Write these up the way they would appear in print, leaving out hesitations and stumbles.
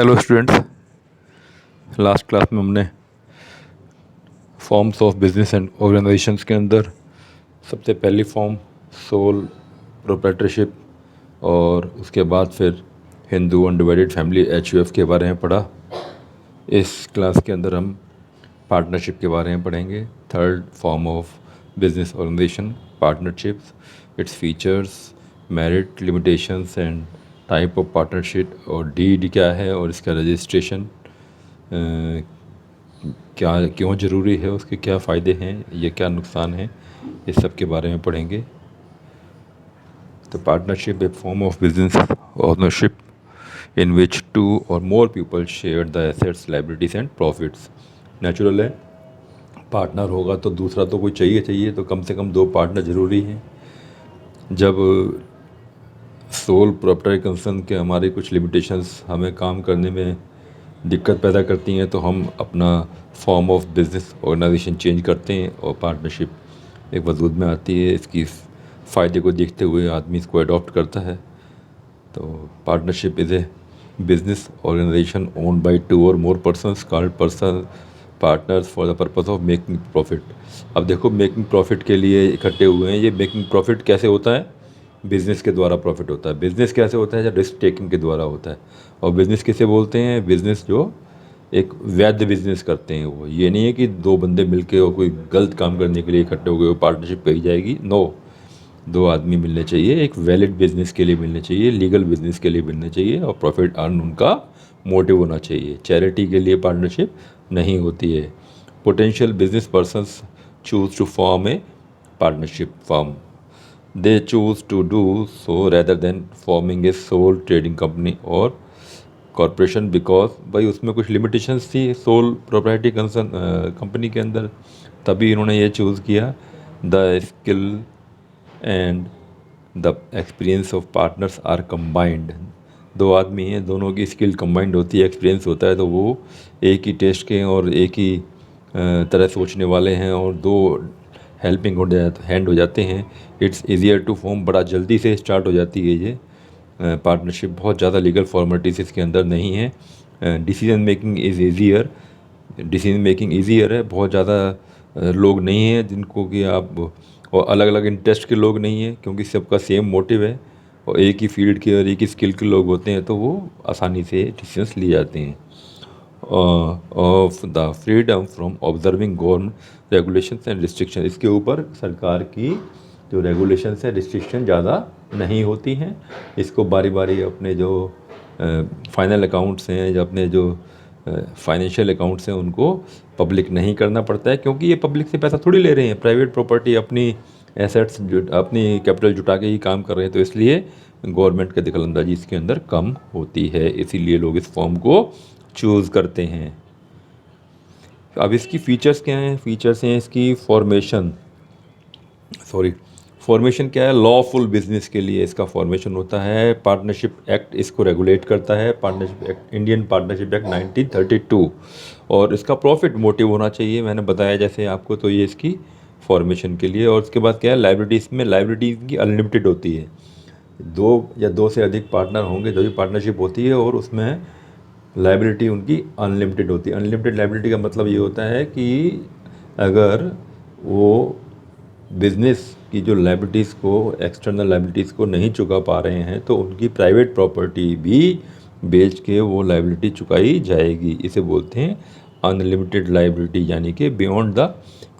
Hello students. Last class में हमने forms of business and organisations के अंदर सबसे पहली फॉर्म सोल प्रोप्राइटरशिप और उसके बाद फिर हिंदू अनडिवाइडेड फैमिली HUF के बारे में पढ़ा। इस क्लास के अंदर हम पार्टनरशिप के बारे में पढ़ेंगे। Third form of business organisation partnerships, its features, merit, limitations and type of partnership, और डीड क्या है और इसका रजिस्ट्रेशन क्या क्यों ज़रूरी है, उसके क्या फ़ायदे हैं, ये क्या नुकसान है, इस सब के बारे में पढ़ेंगे। तो पार्टनरशिप एक form of business ownership in which 2 or more people share the assets, liabilities and profits. Natural है, पार्टनर होगा तो दूसरा तो कोई चाहिए, तो कम से कम 2 पार्टनर ज़रूरी हैं। जब सोल प्रॉपर्टी कंसर्न के हमारी कुछ लिमिटेशंस हमें काम करने में दिक्कत पैदा करती हैं तो हम अपना form of business organisation change करते हैं और पार्टनरशिप एक वजूद में आती है। इसकी फ़ायदे को देखते हुए आदमी इसको अडॉप्ट करता है। तो partnership is a business organisation owned by 2 or more persons called person partners for the purpose of making profit. अब देखो, मेकिंग प्रॉफिट के लिए इकट्ठे हुए हैं। ये मेकिंग प्रॉफिट कैसे होता है? बिज़नेस के द्वारा प्रॉफिट होता है। बिज़नेस कैसे होता है? जब रिस्क टेकिंग के द्वारा होता है। और बिज़नेस किसे बोलते हैं? बिज़नेस जो एक वैध बिज़नेस करते हैं वो। ये नहीं है कि 2 बंदे मिलके और कोई गलत काम करने के लिए इकट्ठे हो गए वो पार्टनरशिप कही जाएगी। नो, 2 आदमी मिलने चाहिए, एक वैलिड बिज़नेस के लिए मिलने चाहिए, लीगल बिज़नेस के लिए मिलने चाहिए, और प्रॉफिट अर्न उनका मोटिव होना चाहिए। चैरिटी के लिए पार्टनरशिप नहीं होती है। Potential business persons choose to form a partnership firm. They choose to do so rather than forming a sole trading company और कॉरपोरेशन, बिकॉज भाई उसमें कुछ लिमिटेशंस थी सोल प्रोप्राइटी कंसर्न कंपनी के अंदर, तभी इन्होंने ये चूज़ किया। The skill and the experience of partners are combined. 2 आदमी हैं, दोनों की स्किल कंबाइंड होती है, एक्सपीरियंस होता है, तो वो एक ही टेस्ट के और एक ही तरह सोचने वाले हैं और 2 हेल्पिंग हैंड हो जाते हैं। इट्स ईजियर टू फॉर्म, बड़ा जल्दी से स्टार्ट हो जाती है ये पार्टनरशिप। बहुत ज़्यादा लीगल फॉर्मेलिटीज़ इसके अंदर नहीं है। Decision making is easier, decision making easier है। बहुत ज़्यादा लोग नहीं हैं जिनको कि आप, और अलग अलग इंटरेस्ट के लोग नहीं हैं, क्योंकि सबका सेम मोटिव है और एक ही फील्ड के और एक ही स्किल के लोग होते हैं, तो वो आसानी से डिसीजंस लिए जाते हैं। Of the freedom from observing government regulations and restriction. इसके ऊपर सरकार की जो रेगुलेशंस है, रिस्ट्रिक्शन ज़्यादा नहीं होती हैं। इसको बारी बारी अपने जो फाइनल अकाउंट्स हैं, या अपने जो फाइनेंशियल अकाउंट्स हैं, उनको पब्लिक नहीं करना पड़ता है, क्योंकि ये पब्लिक से पैसा थोड़ी ले रहे हैं। प्राइवेट प्रॉपर्टी अपनी एसेट्स अपनी कैपिटल जुटा के ही काम कर रहे हैं, तो इसलिए गवर्नमेंट की दखलंदाजी इसके अंदर कम होती है। इसीलिए लोग इस फॉर्म को चूज़ करते हैं। अब इसकी फ़ीचर्स क्या हैं? फ़ीचर्स हैं इसकी फॉर्मेशन क्या है? लॉफुल बिजनेस के लिए इसका फॉर्मेशन होता है। पार्टनरशिप एक्ट इसको रेगुलेट करता है, partnership act, Indian partnership act 1932। और इसका प्रॉफिट मोटिव होना चाहिए, मैंने बताया जैसे आपको। तो ये इसकी फॉर्मेशन के लिए। और उसके बाद क्या है? लाइबिलिटीज़ में लाइबिलिटीज़ की अनलिमिटेड होती है। 2 या 2 से अधिक पार्टनर होंगे जो भी पार्टनरशिप होती है, और उसमें लाइबिलिटी उनकी अनलिमिटेड होती है। अनलिमिटेड लाइबिलिटी का मतलब ये होता है कि अगर वो बिज़नेस की जो लाइबिलिटीज़ को, एक्सटर्नल लाइबिलिटीज़ को नहीं चुका पा रहे हैं, तो उनकी प्राइवेट प्रॉपर्टी भी बेच के वो लाइबिलिटी चुकाई जाएगी। इसे बोलते हैं अनलिमिटेड लाइबिलिटी, यानी कि beyond the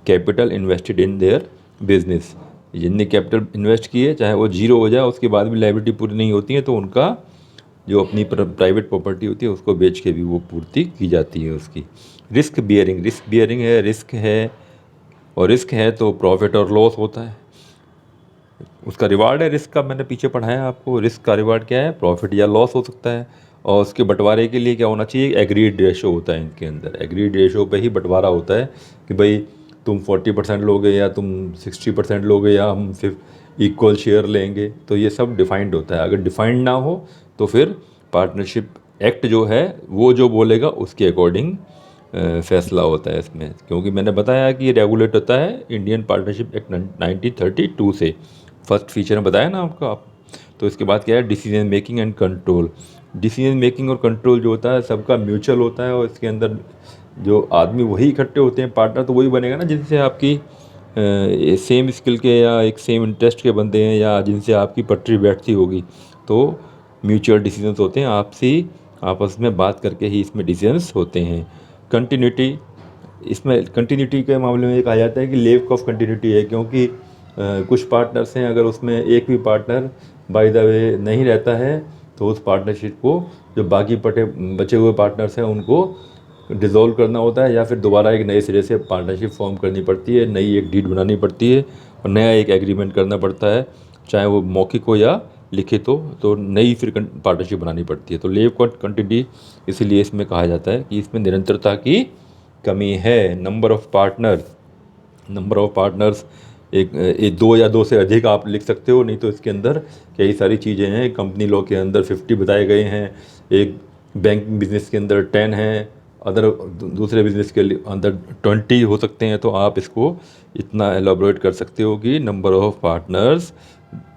capital invested in their business. जितने कैपिटल इन्वेस्ट किए, चाहे वो जीरो हो जाए, उसके बाद भी लाइबिलिटी पूरी नहीं होती है, तो उनका जो अपनी प्राइवेट प्रॉपर्टी होती है उसको बेच के भी वो पूर्ति की जाती है उसकी। रिस्क बियरिंग है, रिस्क है, और रिस्क है तो प्रॉफिट और लॉस होता है। उसका रिवार्ड है रिस्क का, मैंने पीछे पढ़ाया आपको। रिस्क का रिवार्ड क्या है? प्रॉफिट या लॉस हो सकता है। और उसके बंटवारे के लिए क्या होना चाहिए? एग्रीड रेशो होता है इनके अंदर। एग्रीड रेशो पे ही बंटवारा होता है कि भाई तुम 40% लोगे या तुम 60% लोगे, या हम सिर्फ इक्वल शेयर लेंगे। तो ये सब डिफाइंड होता है। अगर डिफाइंड ना हो तो फिर पार्टनरशिप एक्ट जो है वो जो बोलेगा उसके अकॉर्डिंग फैसला होता है इसमें। क्योंकि मैंने बताया कि ये रेगुलेट होता है इंडियन पार्टनरशिप एक्ट 1932 से। फर्स्ट फीचर में बताया ना आपको आप। तो इसके बाद क्या है? Decision making and control. Decision making और कंट्रोल जो होता है सबका म्यूचुअल होता है, और इसके अंदर जो आदमी वही इकट्ठे होते हैं, पार्टनर तो वही बनेगा ना जिनसे आपकी सेम स्किल के या एक सेम इंटरेस्ट के बंदे हैं, या जिनसे आपकी पटरी बैठती होगी। तो म्यूचुअल डिसीजंस होते हैं, आपसी आपस में बात करके ही इसमें डिसीजंस होते हैं। कंटिन्यूटी, इसमें कंटिन्यूटी के मामले में ये कहा जाता है कि लेक ऑफ कंटिन्यूटी है, क्योंकि कुछ पार्टनर्स हैं, अगर उसमें एक भी पार्टनर बाय द वे नहीं रहता है तो उस पार्टनरशिप को जो बाकी बचे हुए पार्टनर्स हैं उनको डिज़ोल्व करना होता है, या फिर दोबारा एक नए सिरे से पार्टनरशिप फॉर्म करनी पड़ती है, नई एक डीड बनानी पड़ती है और नया एक एग्रीमेंट करना पड़ता है, चाहे वो मौखिक हो या लिखित हो, तो नई फिर पार्टनरशिप बनानी पड़ती है। तो लेक ऑफ कंटिन्यूटी इसीलिए इसमें कहा जाता है कि इसमें निरंतरता की कमी है। नंबर ऑफ पार्टनर्स एक दो या दो से अधिक आप लिख सकते हो, नहीं तो इसके अंदर कई सारी चीज़ें हैं। कंपनी लॉ के अंदर 50 बताए गए हैं, एक बैंकिंग बिजनेस के अंदर 10 हैं, अदर दूसरे बिजनेस के अंदर 20 हो सकते हैं। तो आप इसको इतना एलाबोरेट कर सकते हो कि नंबर ऑफ पार्टनर्स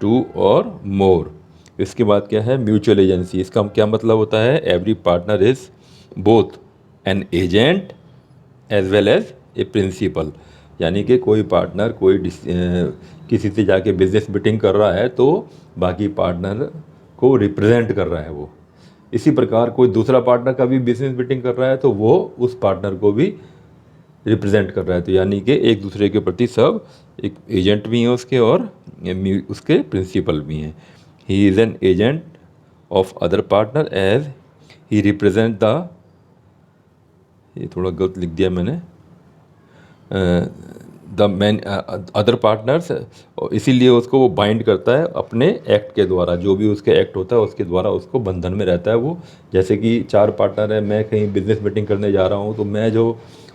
2 और मोर। इसके बाद क्या है, म्यूचुअल एजेंसी। इसका क्या मतलब होता है, every partner is both an agent as well as a principal. यानी कि कोई पार्टनर किसी से जाके बिजनेस मीटिंग कर रहा है तो बाकी पार्टनर को रिप्रेजेंट कर रहा है वो। इसी प्रकार कोई दूसरा पार्टनर का भी बिजनेस मीटिंग कर रहा है तो वो उस पार्टनर को भी रिप्रेजेंट कर रहा है। तो यानी कि एक दूसरे के प्रति सब एक एजेंट भी हैं उसके और उसके प्रिंसिपल भी हैं। He is an agent of other partner as he represent the, ये थोड़ा गलत लिख दिया मैंने, द मैन अदर पार्टनर्स, इसीलिए उसको वो बाइंड करता है अपने एक्ट के द्वारा। जो भी उसके एक्ट होता है उसके द्वारा उसको बंधन में रहता है वो। जैसे कि 4 पार्टनर है, मैं कहीं बिजनेस मीटिंग करने जा रहा हूँ, तो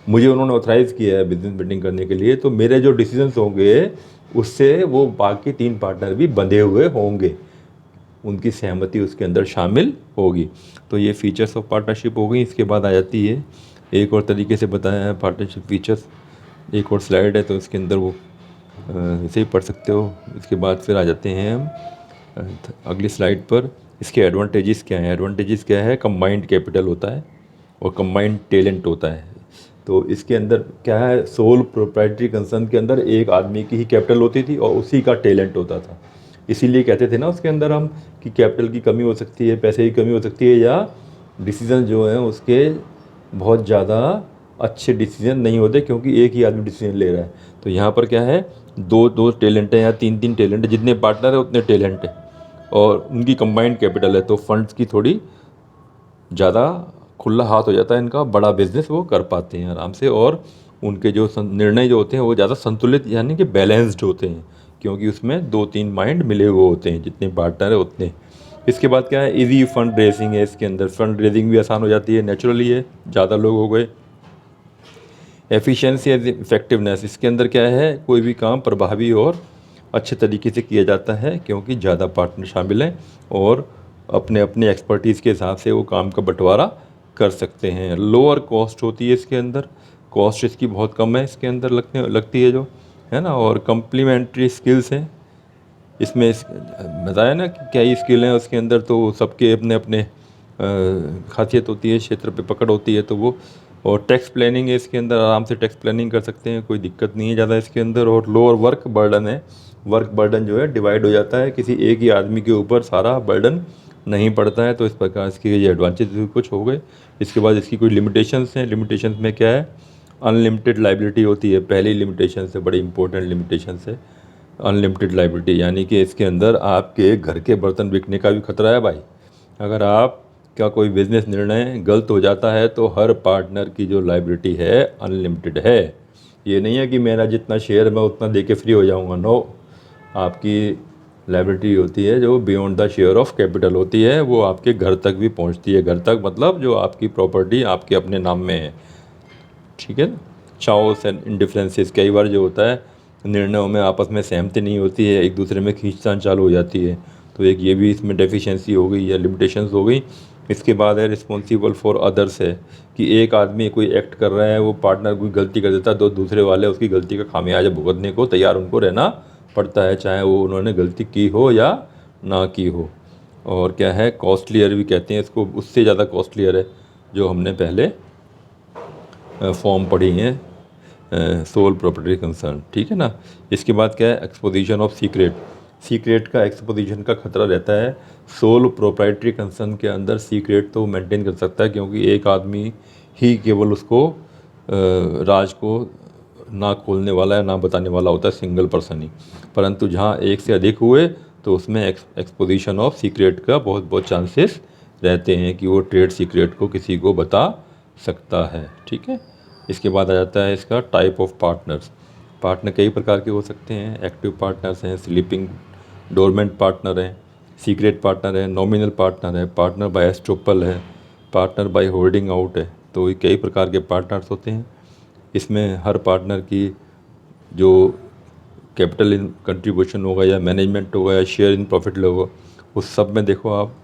मुझे उन्होंने ऑथराइज़ किया है बिजनेस मीटिंग करने के लिए, तो मेरे जो डिसीजंस होंगे उससे वो बाकी 3 पार्टनर भी बंधे हुए होंगे, उनकी सहमति उसके अंदर शामिल होगी। तो ये फीचर्स ऑफ पार्टनरशिप हो गई। इसके बाद आ जाती है, एक और तरीके से बताया है पार्टनरशिप फीचर्स, एक और स्लाइड है तो इसके अंदर वो इसे ही पढ़ सकते हो। इसके बाद फिर आ जाते हैं हम अगली स्लाइड पर। इसके एडवांटेजेस क्या हैं? एडवांटेजेस क्या है, कंबाइंड कैपिटल होता है और कंबाइंड टैलेंट होता है। तो इसके अंदर क्या है, सोल प्रोप्राइटरी कंसर्न के अंदर एक आदमी की ही कैपिटल होती थी और उसी का टैलेंट होता था। इसीलिए कहते थे ना उसके अंदर हम कि कैपिटल की कमी हो सकती है, पैसे की कमी हो सकती है, या डिसीजन जो हैं उसके बहुत ज़्यादा अच्छे डिसीजन नहीं होते क्योंकि एक ही आदमी डिसीजन ले रहा है। तो यहाँ पर क्या है, दो दो टैलेंट है या तीन तीन टैलेंट है, जितने पार्टनर है उतने टैलेंट है और उनकी कंबाइंड कैपिटल है, तो फंड्स की थोड़ी ज़्यादा खुला हाथ हो जाता है इनका, बड़ा बिजनेस वो कर पाते हैं आराम से, और उनके जो निर्णय जो होते हैं वो ज़्यादा संतुलित यानी कि बैलेंस्ड होते हैं, क्योंकि उसमें 2-3 माइंड मिले हुए होते हैं, जितने पार्टनर है उतने। इसके बाद क्या है, इजी फंड रेजिंग है। इसके अंदर फंड रेजिंग भी आसान हो जाती है, नेचुरली है, ज़्यादा लोग हो गए। एफिशिएंसी एंड इफेक्टिवनेस, इसके अंदर क्या है, कोई भी काम प्रभावी और अच्छे तरीके से किया जाता है क्योंकि ज़्यादा पार्टनर शामिल हैं और अपने अपने एक्सपर्टीज़ के हिसाब से वो काम का बंटवारा कर सकते हैं। लोअर कॉस्ट होती है इसके अंदर, कॉस्ट इसकी बहुत कम है इसके अंदर लगती है जो है ना, और कम्प्लीमेंट्री स्किल्स हैं इसमें। बताया ना कि क्या ही स्किल हैं उसके अंदर, तो सबके अपने अपने खासियत होती है, क्षेत्र पे पकड़ होती है तो वो। और टैक्स प्लानिंग है इसके अंदर, आराम से टैक्स प्लानिंग कर सकते हैं, कोई दिक्कत नहीं है ज़्यादा इसके अंदर। और लोअर वर्क बर्डन है, वर्क बर्डन जो है डिवाइड हो जाता है, किसी एक ही आदमी के ऊपर सारा बर्डन नहीं पड़ता है। तो इस प्रकार इसके ये एडवांटेज कुछ हो गए। इसके बाद इसकी कोई लिमिटेशंस हैं। लिमिटेशंस में क्या है, अनलिमिटेड लाइबिलिटी होती है, पहली लिमिटेशन से बड़ी इंपॉर्टेंट लिमिटेशन है अनलिमिटेड लाइबिलिटी, यानी कि इसके अंदर आपके घर के बर्तन बिकने का भी खतरा है भाई। अगर आपका कोई बिजनेस निर्णय गलत हो जाता है तो हर पार्टनर की जो लाइबिलिटी है अनलिमिटेड है। ये नहीं है कि मेरा जितना शेयर मैं उतना दे के फ्री हो जाऊंगा, नो, आपकी लाइबिलिटी होती है जो beyond the share of capital होती है, वो आपके घर तक भी पहुंचती है। घर तक मतलब जो आपकी प्रॉपर्टी आपके अपने नाम में है, ठीक है ना। चाओस एंड इंडिफरेंसेस, कई बार जो होता है निर्णयों में आपस में सहमति नहीं होती है, एक दूसरे में खींचतान चालू हो जाती है, तो एक ये भी इसमें डेफिशिएंसी हो गई या लिमिटेशंस हो गई। इसके बाद है रिस्पॉन्सिबल फॉर अदर्स, है कि एक आदमी कोई एक्ट कर रहा है, वो पार्टनर कोई गलती कर देता है तो दूसरे वाले उसकी गलती का खामियाजा भुगतने को तैयार उनको रहना पड़ता है, चाहे वो उन्होंने गलती की हो या ना की हो। और क्या है, कॉस्टलियर भी कहते हैं इसको, उससे ज़्यादा कॉस्टलियर है जो हमने पहले फॉर्म पढ़ी हैं, सोल प्रॉपर्टी कंसर्न, ठीक है ना। इसके बाद क्या है, एक्सपोजिशन ऑफ सीक्रेट। सीक्रेट का एक्सपोजिशन का खतरा रहता है। सोल प्रोप्राइटरी कंसर्न के अंदर सीक्रेट तो मेंटेन कर सकता है, क्योंकि एक आदमी ही केवल उसको राज को ना खोलने वाला है ना बताने वाला होता है, सिंगल पर्सन ही। परंतु जहाँ एक से अधिक हुए तो उसमें एक्सपोजिशन ऑफ सीक्रेट का बहुत बहुत चांसेस रहते हैं कि वो ट्रेड सीक्रेट को किसी को बता सकता है, ठीक है। इसके बाद आ जाता है इसका टाइप ऑफ पार्टनर्स। पार्टनर कई प्रकार के हो सकते हैं। एक्टिव पार्टनर्स हैं, स्लीपिंग डोरमेंट पार्टनर हैं, सीक्रेट पार्टनर है, नॉमिनल पार्टनर है, पार्टनर बाय एस्ट्रोपल है, पार्टनर बाय होल्डिंग आउट है। तो ये कई प्रकार के पार्टनर्स होते हैं। इसमें हर पार्टनर की जो कैपिटल इन कंट्रीब्यूशन होगा या मैनेजमेंट होगा या शेयर इन प्रॉफिट होगा, उस सब में देखो आप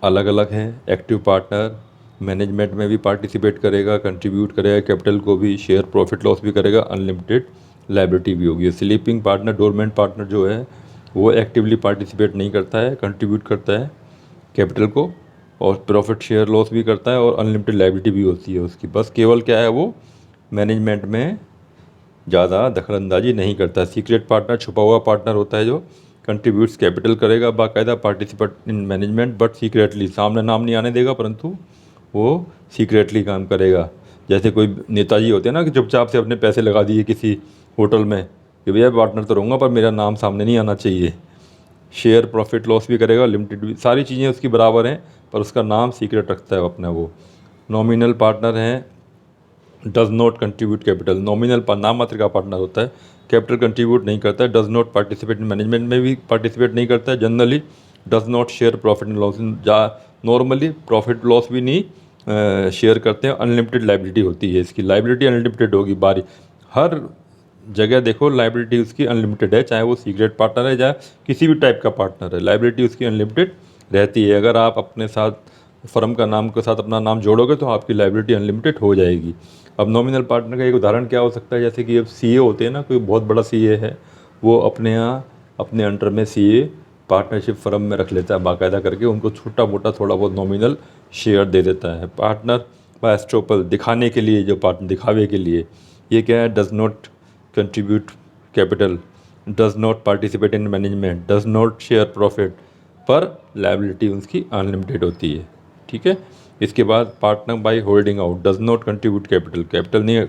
अलग अलग हैं। एक्टिव पार्टनर मैनेजमेंट में भी पार्टिसिपेट करेगा, कंट्रीब्यूट करेगा कैपिटल को भी, शेयर प्रॉफिट लॉस भी करेगा, अनलिमिटेड लायबिलिटी भी होगी। स्लीपिंग पार्टनर डोरमेंट पार्टनर जो है वो एक्टिवली पार्टिसिपेट नहीं करता है, कंट्रीब्यूट करता है कैपिटल को और प्रॉफिट शेयर लॉस भी करता है और अनलिमिटेड लायबिलिटी भी होती है उसकी। बस केवल क्या है, वो मैनेजमेंट में ज़्यादा दखलंदाजी नहीं करता। सीक्रेट पार्टनर छुपा हुआ पार्टनर होता है जो कंट्रीब्यूट्स कैपिटल करेगा, बाकायदा participate in management but secretly, सामने नाम नहीं आने देगा परंतु वो सीक्रेटली काम करेगा। जैसे कोई नेताजी होते हैं ना कि चुपचाप से अपने पैसे लगा दिए किसी होटल में कि भैया पार्टनर तो रहूँगा पर मेरा नाम सामने नहीं आना चाहिए। शेयर प्रॉफिट लॉस भी करेगा, लिमिटेड भी, सारी चीज़ें उसकी बराबर हैं पर उसका नाम सीक्रेट रखता है अपना वो। नॉमिनल पार्टनर हैं, does not contribute capital. Nominal नाम मात्र का पार्टनर होता है, कैपिटल कंट्रीब्यूट नहीं करता है। Does not participate in management में भी पार्टिसिपेट नहीं करता है generally. Does not share profit and loss, normally profit loss भी नहीं शेयर करते हैं। अनलिमिटेड लाइबिलिटी होती है इसकी, लाइबिलिटी अनलिमिटेड होगी बारी, हर जगह देखो लाइबिलिटी उसकी अनलिमिटेड है, चाहे वो सीक्रेट पार्टनर है या किसी भी टाइप का पार्टनर है, लाइबिलिटी उसकी अनलिमिटेड रहती है। अगर आप अपने साथ फर्म का नाम के साथ अपना नाम जोड़ोगे तो आपकी लाइबिलिटी अनलिमिटेड हो जाएगी। अब नॉमिनल पार्टनर का एक उदाहरण क्या हो सकता है, जैसे कि अब सीए होते हैं ना, कोई बहुत बड़ा सीए है, वो अपने यहाँ अपने अंडर में सीए पार्टनरशिप फर्म में रख लेता है बाकायदा करके, उनको छोटा मोटा थोड़ा बहुत नॉमिनल शेयर दे देता है। पार्टनर बाय एस्ट्रोपल दिखाने के लिए, जो पार्टनर दिखावे के लिए, ये क्या है, does not contribute capital, does not participate in management, does not share profit, पर लायबिलिटी उसकी अनलिमिटेड होती है, ठीक है। इसके बाद partner by holding out, does not contribute capital, capital नहीं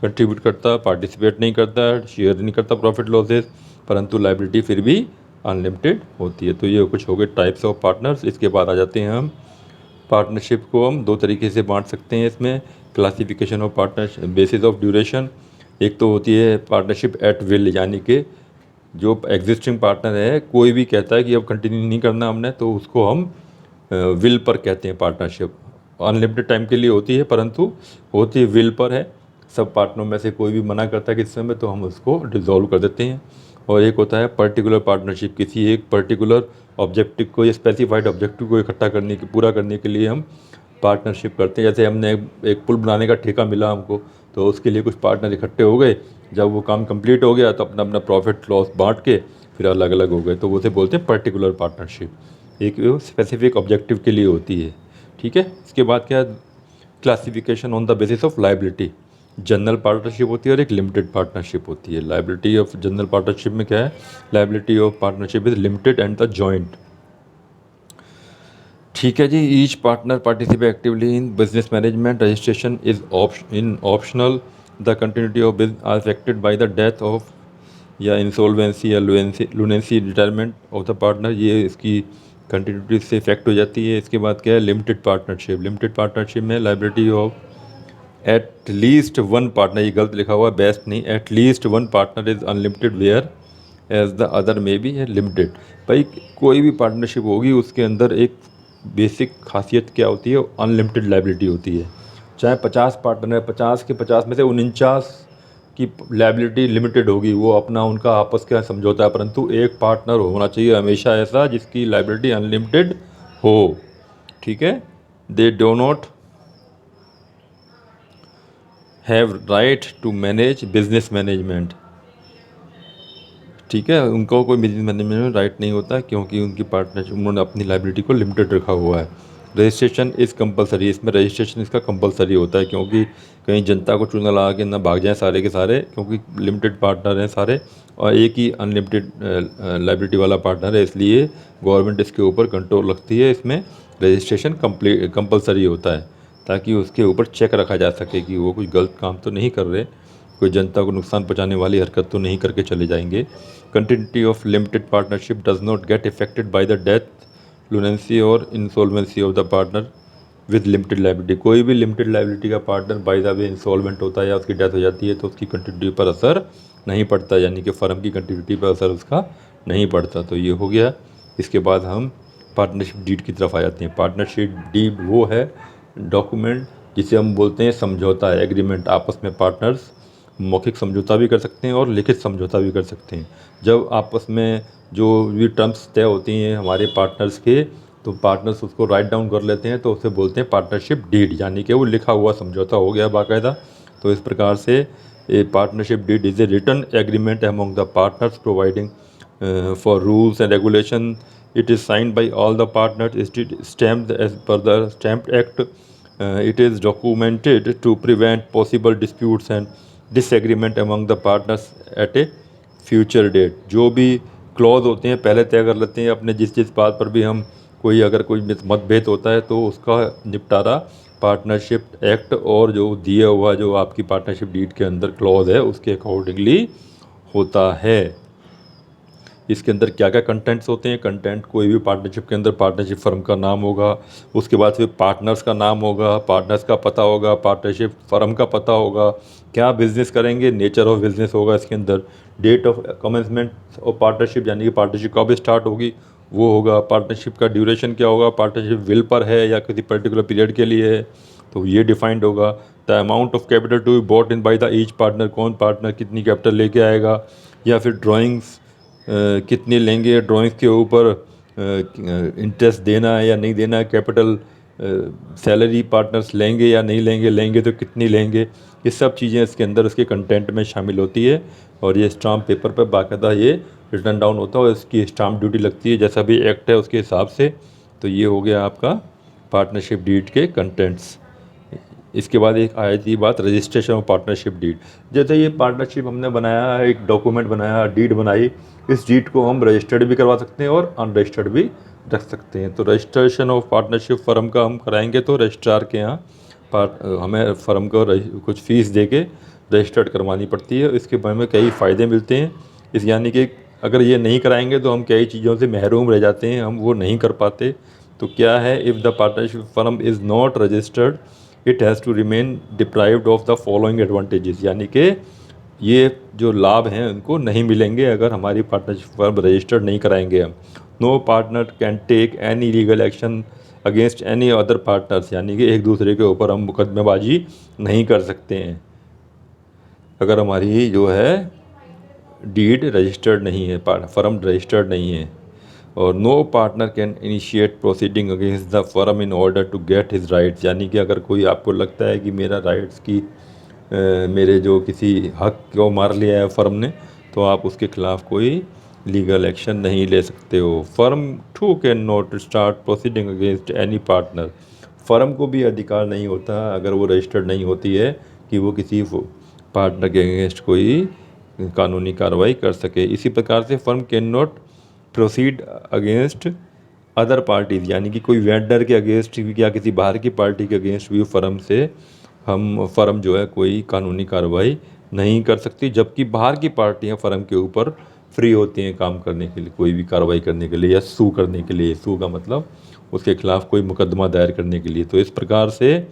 कंट्रीब्यूट करता, पार्टिसिपेट नहीं करता, शेयर नहीं करता प्रॉफिट लॉसेस, परंतु लायबिलिटी फिर भी अनलिमिटेड होती है। तो ये कुछ हो गए टाइप्स ऑफ पार्टनर्स। इसके बाद आ जाते हैं हम पार्टनरशिप को हम दो तरीके से बांट सकते हैं इसमें। Classification of partnership basis of duration. एक तो होती है पार्टनरशिप एट विल, यानी कि जो एग्जिस्टिंग पार्टनर है कोई भी कहता है कि अब कंटिन्यू नहीं करना हमने, तो उसको हम विल पर कहते हैं पार्टनरशिप। अनलिमिटेड टाइम के लिए होती है परंतु होती विल पर है। सब पार्टनरों में से कोई भी मना करता है कि इस समय, तो हम उसको डिसॉल्व कर देते हैं। और एक होता है पर्टिकुलर पार्टनरशिप, किसी एक पर्टिकुलर ऑब्जेक्टिव को या स्पेसिफाइड ऑब्जेक्टिव को इकट्ठा करने की, पूरा करने के लिए हम पार्टनरशिप करते हैं। जैसे हमने एक पुल बनाने का ठेका मिला हमको, तो उसके लिए कुछ पार्टनर इकट्ठे हो गए, जब वो काम कंप्लीट हो गया तो अपना अपना प्रॉफिट लॉस बांट के फिर अलग अलग हो गए, तो उसे बोलते हैं पर्टिकुलर पार्टनरशिप। एक स्पेसिफिक ऑब्जेक्टिव के लिए होती है, ठीक है। इसके बाद क्या, classification on the basis of liability. General partnership होती है और एक लिमिटेड पार्टनरशिप होती है। लाइबिलिटी ऑफ जनरल पार्टनरशिप में क्या है, liability of partnership is limited and the joint, ठीक है जी। Each partner participate actively in business management, registration is in optional, the continuity of business are affected by the death of या insolvency या lunacy retirement of the partner, ये इसकी continuity से effect हो जाती है। इसके बाद क्या है, लिमिटेड पार्टनरशिप। लिमिटेड पार्टनरशिप में liability of at least one partner, ये गलत लिखा हुआ है, बेस्ट नहीं, at least one partner is unlimited whereas the other में बी है लिमिटेड। भाई कोई भी पार्टनरशिप होगी उसके अंदर एक बेसिक खासियत क्या होती है, अनलिमिटेड लाइबिलिटी होती है। चाहे 50 पार्टनर है, 50 के 50 में से 49 की लाइबिलिटी लिमिटेड होगी, वो अपना उनका आपस का समझौता है, परंतु एक पार्टनर होना चाहिए हमेशा ऐसा जिसकी लाइबिलिटी अनलिमिटेड हो, ठीक है। They do not have right to manage business management, ठीक है, उनको कोई बिजनेस मैनेजमेंट में राइट नहीं होता क्योंकि उनकी पार्टनरशिप उन्होंने अपनी लाइबिलिटी को लिमिटेड रखा हुआ है। रजिस्ट्रेशन इज़ कंपलसरी, इसमें रजिस्ट्रेशन इसका कंपलसरी होता है क्योंकि कहीं जनता को चूना लगा के ना भाग जाएं सारे के सारे, क्योंकि लिमिटेड पार्टनर हैं सारे और एक ही अनलिमिटेड लाइबिलिटी वाला पार्टनर है, इसलिए गवर्नमेंट इसके ऊपर कंट्रोल रखती है। इसमें रजिस्ट्रेशन कंपलसरी होता है ताकि उसके ऊपर चेक रखा जा सके कि वो कोई गलत काम तो नहीं कर रहे, कोई जनता को नुकसान पहुंचाने वाली हरकत तो नहीं करके चले जाएंगे। Continuity of limited partnership does not get effected by the death, lunacy और insolvency of the partner with limited liability. कोई भी लिमिटेड लाइबिलिटी का partner by the way insolvent होता है या उसकी डेथ हो जाती है तो उसकी कंटिन्यूटी पर असर नहीं पड़ता, यानी कि फर्म की कंटिन्यूटी पर असर उसका नहीं पड़ता। तो ये हो गया। इसके बाद हम पार्टनरशिप डीड की तरफ आ जाते हैं। पार्टनरशिप डीड वो है डॉक्यूमेंट जिसे हम बोलते हैं समझौता है, एग्रीमेंट। आपस में पार्टनर्स मौखिक समझौता भी कर सकते हैं और लिखित समझौता भी कर सकते हैं। जब आपस में जो भी टर्म्स तय होती हैं हमारे पार्टनर्स के, तो पार्टनर्स उसको राइट डाउन कर लेते हैं तो उसे बोलते हैं पार्टनरशिप डीड, यानी कि वो लिखा हुआ समझौता हो गया बाकायदा। तो इस प्रकार से a partnership deed is a written agreement among the partners providing for rules and regulation. It is signed by all the partners. It is stamped as per the Stamped Act. It is documented to prevent possible disputes and disagreement among the partners at a future date. जो भी clause होते हैं पहले तय कर लेते हैं अपने, जिस बात पर भी हम कोई अगर कोई मतभेद होता है तो उसका निपटारा पार्टनरशिप एक्ट और जो दिया हुआ जो आपकी पार्टनरशिप डीड के अंदर क्लॉज है उसके अकॉर्डिंगली होता है। इसके अंदर क्या क्या कंटेंट्स होते हैं? कंटेंट कोई भी पार्टनरशिप के अंदर पार्टनरशिप फर्म का नाम होगा, उसके बाद फिर पार्टनर्स का नाम होगा, पार्टनर्स का पता होगा, पार्टनरशिप फर्म का पता होगा, क्या बिजनेस करेंगे, नेचर ऑफ बिजनेस होगा इसके अंदर, date of commencement of partnership यानी कि पार्टनरशिप कब स्टार्ट होगी वो होगा, पार्टनरशिप का ड्यूरेशन क्या होगा, पार्टनरशिप विल पर है या किसी पर्टिकुलर पीरियड के लिए है तो ये डिफाइंड होगा। The amount of capital to be bought in by the each partner, कौन पार्टनर कितनी कैपिटल लेके आएगा, या फिर ड्राइंग्स कितनी लेंगे, ड्राइंग्स के ऊपर इंटरेस्ट देना है या नहीं देना है, कैपिटल सैलरी पार्टनर्स लेंगे या नहीं लेंगे, लेंगे तो कितनी लेंगे, ये सब चीज़ें इसके अंदर उसके कंटेंट में शामिल होती है। और ये स्टाम्प पेपर पर बाकायदा ये रिटर्न डाउन होता है और इसकी स्टाम्प ड्यूटी लगती है जैसा भी एक्ट है उसके हिसाब से। तो ये हो गया आपका पार्टनरशिप डीड के कंटेंट्स। इसके बाद एक आई थी बात रजिस्ट्रेशन ऑफ पार्टनरशिप डीड। जैसे ये पार्टनरशिप हमने बनाया, एक डॉक्यूमेंट बनाया, डीड बनाई, इस डीड को हम रजिस्टर्ड भी करवा सकते हैं और अनरजिस्टर्ड भी रख सकते हैं। तो रजिस्ट्रेशन ऑफ पार्टनरशिप फर्म का हम कराएंगे तो रजिस्ट्रार के यहाँ हमें फर्म को कुछ फ़ीस दे के रजिस्टर्ड करवानी पड़ती है। इसके बारे में कई फ़ायदे मिलते हैं इस, यानी कि अगर ये नहीं कराएंगे तो हम कई चीज़ों से महरूम रह जाते हैं, हम वो नहीं कर पाते। तो क्या है, if the partnership firm is not registered it has to remain deprived of the following advantages, यानी कि ये जो लाभ हैं उनको नहीं मिलेंगे अगर हमारी पार्टनरशिप फर्म रजिस्टर्ड नहीं कराएंगे हम। No partner can take any legal action against any other partners, यानी कि एक दूसरे के ऊपर हम मुकदमेबाजी नहीं कर सकते हैं अगर हमारी जो है डीड रजिस्टर्ड नहीं है, फर्म रजिस्टर्ड नहीं है। और no partner can initiate proceeding against the firm in order to get his rights, यानी कि अगर कोई आपको लगता है कि मेरा राइट्स की मेरे जो किसी हक को मार लिया है फर्म ने, तो आप उसके ख़िलाफ़ कोई लीगल एक्शन नहीं ले सकते हो। Firm too cannot start proceeding against any partner, firm को भी अधिकार नहीं होता अगर वो रजिस्टर्ड नहीं होती है कि वो किसी पार्टनर के अगेंस्ट कोई कानूनी कार्रवाई कर सके। इसी प्रकार से firm can not proceed against other parties, यानी कि कोई वेंडर के अगेंस्ट भी या किसी बाहर की पार्टी के अगेंस्ट भी फर्म जो है कोई कानूनी कार्रवाई नहीं कर सकती, जबकि बाहर की पार्टियां फर्म के ऊपर फ्री होती हैं काम करने के लिए, कोई भी कार्रवाई करने के लिए या सू करने के लिए। सू का मतलब उसके खिलाफ़ कोई मुकदमा दायर करने के लिए। तो इस प्रकार से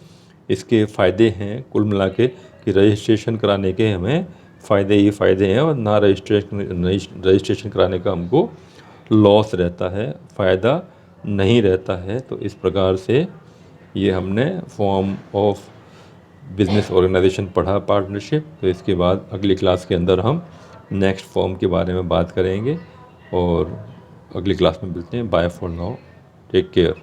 इसके फ़ायदे हैं कुल मिला के कि रजिस्ट्रेशन कराने के हमें फ़ायदे ही फ़ायदे हैं और ना रजिस्ट्रेशन कराने का हमको लॉस रहता है, फ़ायदा नहीं रहता है। तो इस प्रकार से ये हमने फॉर्म ऑफ बिज़नेस ऑर्गेनाइजेशन पढ़ा पार्टनरशिप। तो इसके बाद अगली क्लास के अंदर हम नेक्स्ट फॉर्म के बारे में बात करेंगे और अगली क्लास में मिलते हैं। Bye for now, take care.